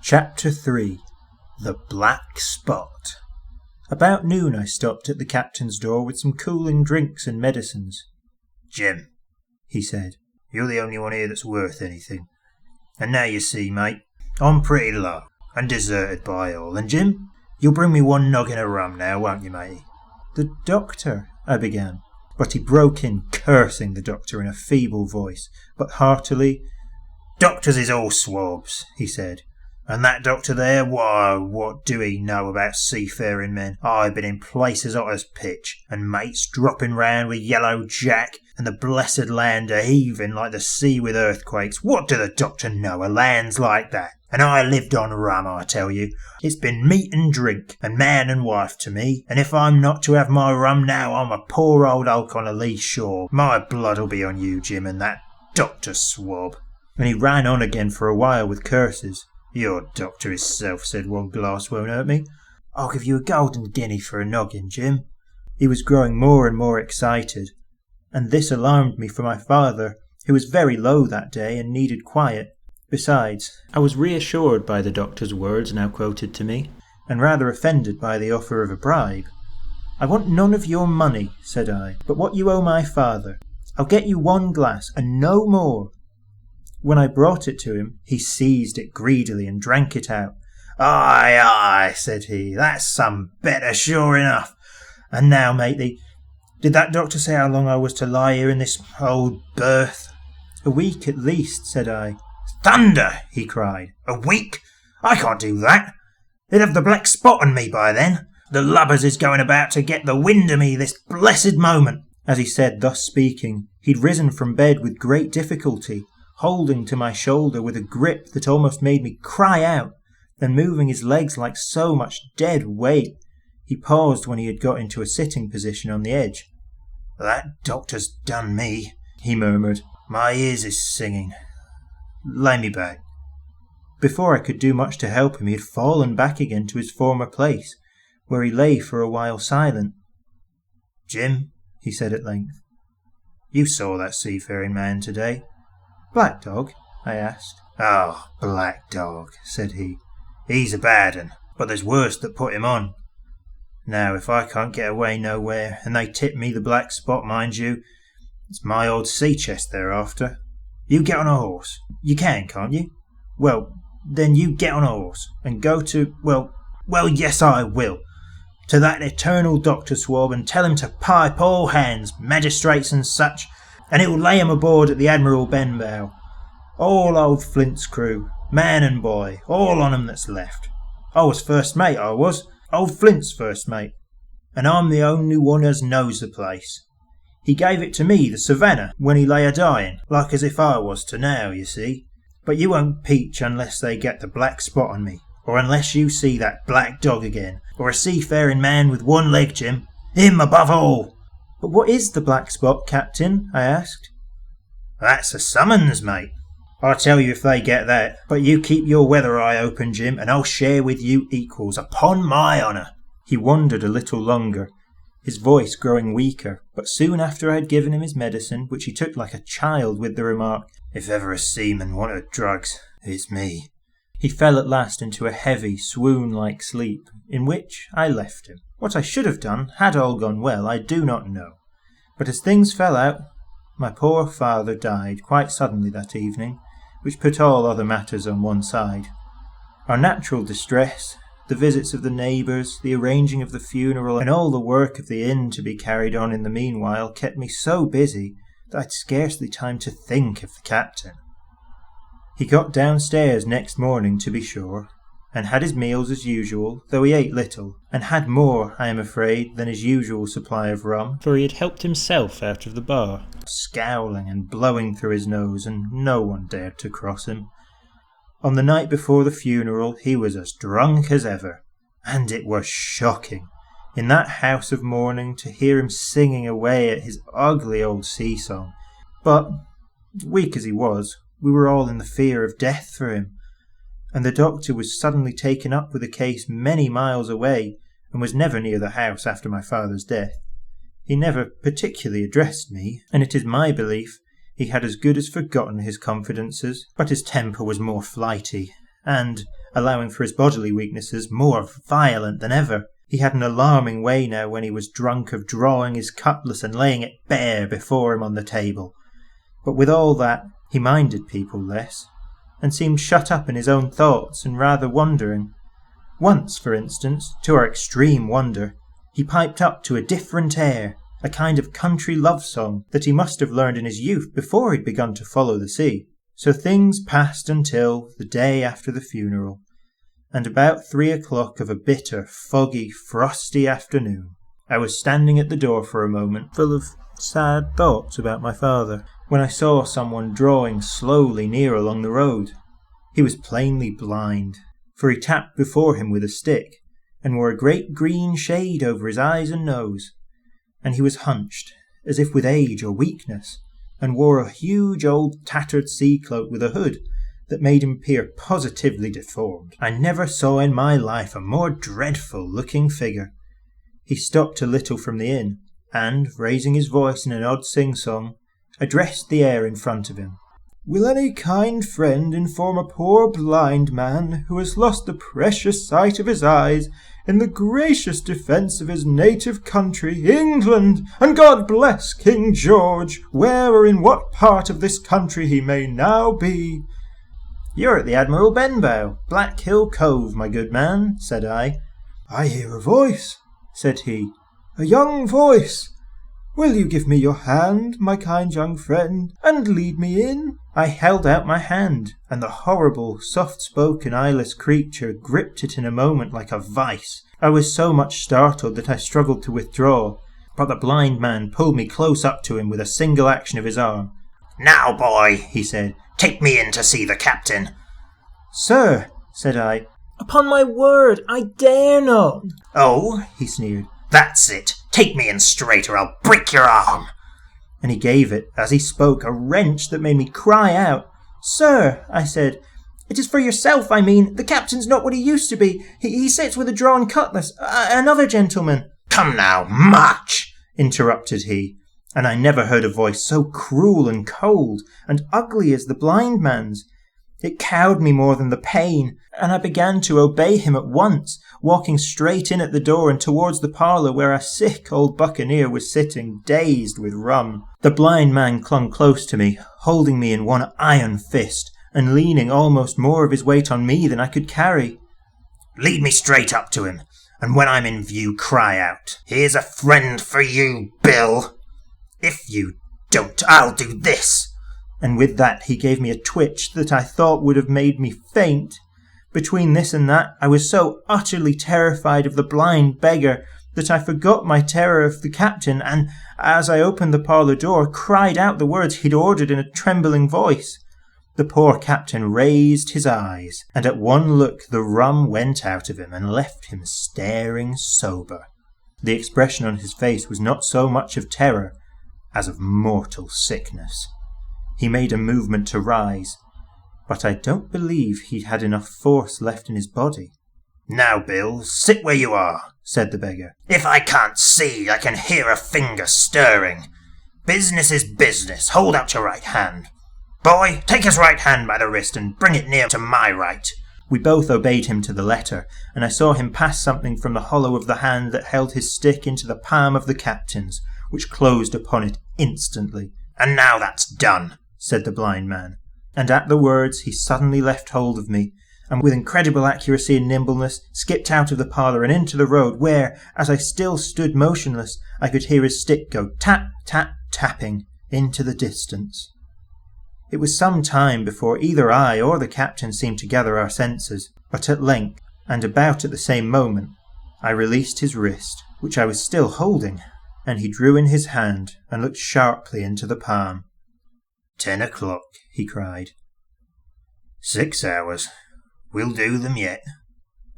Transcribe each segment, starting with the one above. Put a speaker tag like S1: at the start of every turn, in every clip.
S1: Chapter 3. The Black Spot. About noon I stopped at the captain's door with some cooling drinks and medicines.
S2: "Jim," he said, "you're the only one here that's worth anything. And now you see, mate, I'm pretty low and deserted by all. And Jim, you'll bring me one noggin of rum now, won't you, matey?"
S1: "The doctor," I began, but he broke in, cursing the doctor in a feeble voice, but heartily.
S2: "Doctors is all swabs," he said. "And that doctor there, why, what do he know about seafaring men? I've been in places hot as pitch, and mates dropping round with yellow jack, and the blessed land a-heaving like the sea with earthquakes. What do the doctor know of lands like that? And I lived on rum, I tell you. It's been meat and drink, and man and wife to me, and if I'm not to have my rum now, I'm a poor old hulk on a lee shore. My blood'll be on you, Jim, and that doctor swab."
S1: And he ran on again for a while with curses.
S2: "Your doctor hisself said one glass won't hurt me.
S1: I'll give you a golden guinea for a noggin, Jim." He was growing more and more excited, and this alarmed me for my father, who was very low that day and needed quiet. Besides, I was reassured by the doctor's words now quoted to me, and rather offended by the offer of a bribe. "I want none of your money," said I, "but what you owe my father. I'll get you one glass, and no more." When I brought it to him, he seized it greedily and drank it out.
S2: "Aye, aye," said he, "that's some better, sure enough. And now, matey, did that doctor say how long I was to lie here in this old berth?"
S1: "A week at least," said I.
S2: "Thunder!" he cried. "A week? I can't do that. They'd have the black spot on me by then. The lubbers is going about to get the wind of me this blessed moment."
S1: As he said, thus speaking, he'd risen from bed with great difficulty, holding to my shoulder with a grip that almost made me cry out, then moving his legs like so much dead weight. He paused when he had got into a sitting position on the edge.
S2: "That doctor's done me,"
S1: he murmured.
S2: "My ears is singing. Lay me back."
S1: Before I could do much to help him, he had fallen back again to his former place, where he lay for a while silent.
S2: "Jim," he said at length, "you saw that seafaring man today?"
S1: "Black Dog?" I asked.
S2: "Oh, Black Dog," said he. "He's a bad un, but there's worse that put him on. Now, if I can't get away nowhere, and they tip me the black spot, mind you, it's my old sea chest they're after. You get on a horse. You can, can't you? Well, then you get on a horse, and go to, well, yes, I will, to that eternal doctor swab, and tell him to pipe all hands, magistrates and such, and it will lay him aboard at the Admiral Benbow. All old Flint's crew, man and boy, all on 'em that's left. I was first mate, I was. Old Flint's first mate. And I'm the only one as knows the place. He gave it to me, the Savannah, when he lay a-dying, like as if I was to now, you see. But you won't peach unless they get the black spot on me, or unless you see that Black Dog again, or a seafaring man with one leg, Jim. Him above all."
S1: "But what is the black spot, Captain?" I asked.
S2: "That's a summons, mate. I'll tell you if they get that. But you keep your weather eye open, Jim, and I'll share with you equals, upon my honour."
S1: He wondered a little longer, his voice growing weaker, but soon after I had given him his medicine, which he took like a child, with the remark,
S2: "If ever a seaman wanted drugs, it's me,"
S1: he fell at last into a heavy, swoon-like sleep, in which I left him. What I should have done, had all gone well, I do not know. But as things fell out, my poor father died quite suddenly that evening, which put all other matters on one side. Our natural distress, the visits of the neighbours, the arranging of the funeral, and all the work of the inn to be carried on in the meanwhile, kept me so busy that I'd scarcely time to think of the captain. He got downstairs next morning, to be sure, and had his meals as usual, though he ate little, and had more, I am afraid, than his usual supply of rum, for he had helped himself out of the bar, scowling and blowing through his nose, and no one dared to cross him. On the night before the funeral he was as drunk as ever, and it was shocking, in that house of mourning, to hear him singing away at his ugly old sea-song. But, weak as he was, we were all in the fear of death for him, and the doctor was suddenly taken up with a case many miles away, and was never near the house after my father's death. He never particularly addressed me, and it is my belief he had as good as forgotten his confidences, but his temper was more flighty, and, allowing for his bodily weaknesses, more violent than ever. He had an alarming way now when he was drunk of drawing his cutlass and laying it bare before him on the table. But with all that, he minded people less, and seemed shut up in his own thoughts and rather wondering. Once, for instance, to our extreme wonder, he piped up to a different air, a kind of country love song that he must have learned in his youth before he'd begun to follow the sea. So things passed until the day after the funeral, and about 3 o'clock of a bitter, foggy, frosty afternoon. I was standing at the door for a moment, full of sad thoughts about my father, when I saw someone drawing slowly near along the road. He was plainly blind, for he tapped before him with a stick, and wore a great green shade over his eyes and nose, and he was hunched, as if with age or weakness, and wore a huge old tattered sea cloak with a hood that made him appear positively deformed. I never saw in my life a more dreadful looking figure. He stopped a little from the inn, and, raising his voice in an odd sing-song, addressed the air in front of him. "Will any kind friend inform a poor blind man who has lost the precious sight of his eyes in the gracious defence of his native country, England, and God bless King George, where or in what part of this country he may now be?" "You're at the Admiral Benbow, Black Hill Cove, my good man," said I. "I hear a voice," said he, "a young voice. Will you give me your hand, my kind young friend, and lead me in?" I held out my hand, and the horrible, soft-spoken, eyeless creature gripped it in a moment like a vice. I was so much startled that I struggled to withdraw, but the blind man pulled me close up to him with a single action of his arm.
S2: "Now, boy," he said, "take me in to see the captain."
S1: "Sir," said I, "upon my word, I dare not."
S2: "Oh," he sneered, "that's it. Take me in straight or I'll break your arm."
S1: And he gave it, as he spoke, a wrench that made me cry out. "Sir," I said, "it is for yourself, I mean. The captain's not what he used to be. He sits with a drawn cutlass. Another gentleman."
S2: "Come now, march,"
S1: interrupted he, and I never heard a voice so cruel and cold and ugly as the blind man's. It cowed me more than the pain, and I began to obey him at once, walking straight in at the door and towards the parlour where a sick old buccaneer was sitting, dazed with rum. The blind man clung close to me, holding me in one iron fist, and leaning almost more of his weight on me than I could carry.
S2: "Lead me straight up to him, and when I'm in view, cry out, 'Here's a friend for you, Bill.' If you don't, I'll do this."
S1: And with that he gave me a twitch that I thought would have made me faint. Between this and that, I was so utterly terrified of the blind beggar that I forgot my terror of the captain, and, as I opened the parlour door, cried out the words he'd ordered in a trembling voice. The poor captain raised his eyes, and at one look the rum went out of him and left him staring sober. The expression on his face was not so much of terror as of mortal sickness. He made a movement to rise, but I don't believe he had enough force left in his body.
S2: "Now, Bill, sit where you are," said the beggar. "If I can't see, I can hear a finger stirring. Business is business. Hold out your right hand. Boy, take his right hand by the wrist and bring it near to my right."
S1: We both obeyed him to the letter, and I saw him pass something from the hollow of the hand that held his stick into the palm of the captain's, which closed upon it instantly.
S2: "And now that's done,"
S1: said the blind man, and at the words he suddenly left hold of me, and with incredible accuracy and nimbleness skipped out of the parlour and into the road, where, as I still stood motionless, I could hear his stick go tap, tap, tapping into the distance. It was some time before either I or the captain seemed to gather our senses, but at length, and about at the same moment, I released his wrist, which I was still holding, and he drew in his hand and looked sharply into the palm.
S2: 10 o'clock, he cried. 6 hours. We'll do them yet.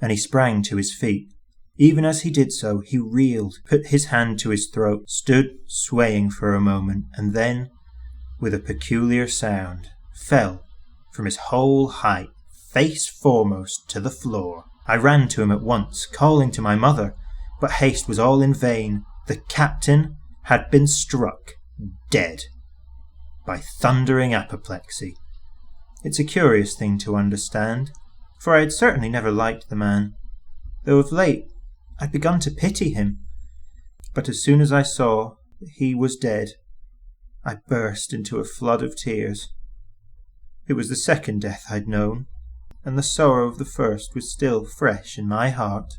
S1: And he sprang to his feet. Even as he did so, he reeled, put his hand to his throat, stood swaying for a moment, and then, with a peculiar sound, fell from his whole height, face foremost, to the floor. I ran to him at once, calling to my mother, but haste was all in vain. The captain had been struck dead by thundering apoplexy. It's a curious thing to understand, for I had certainly never liked the man, though of late I'd begun to pity him. But as soon as I saw that he was dead, I burst into a flood of tears. It was the second death I'd known, and the sorrow of the first was still fresh in my heart.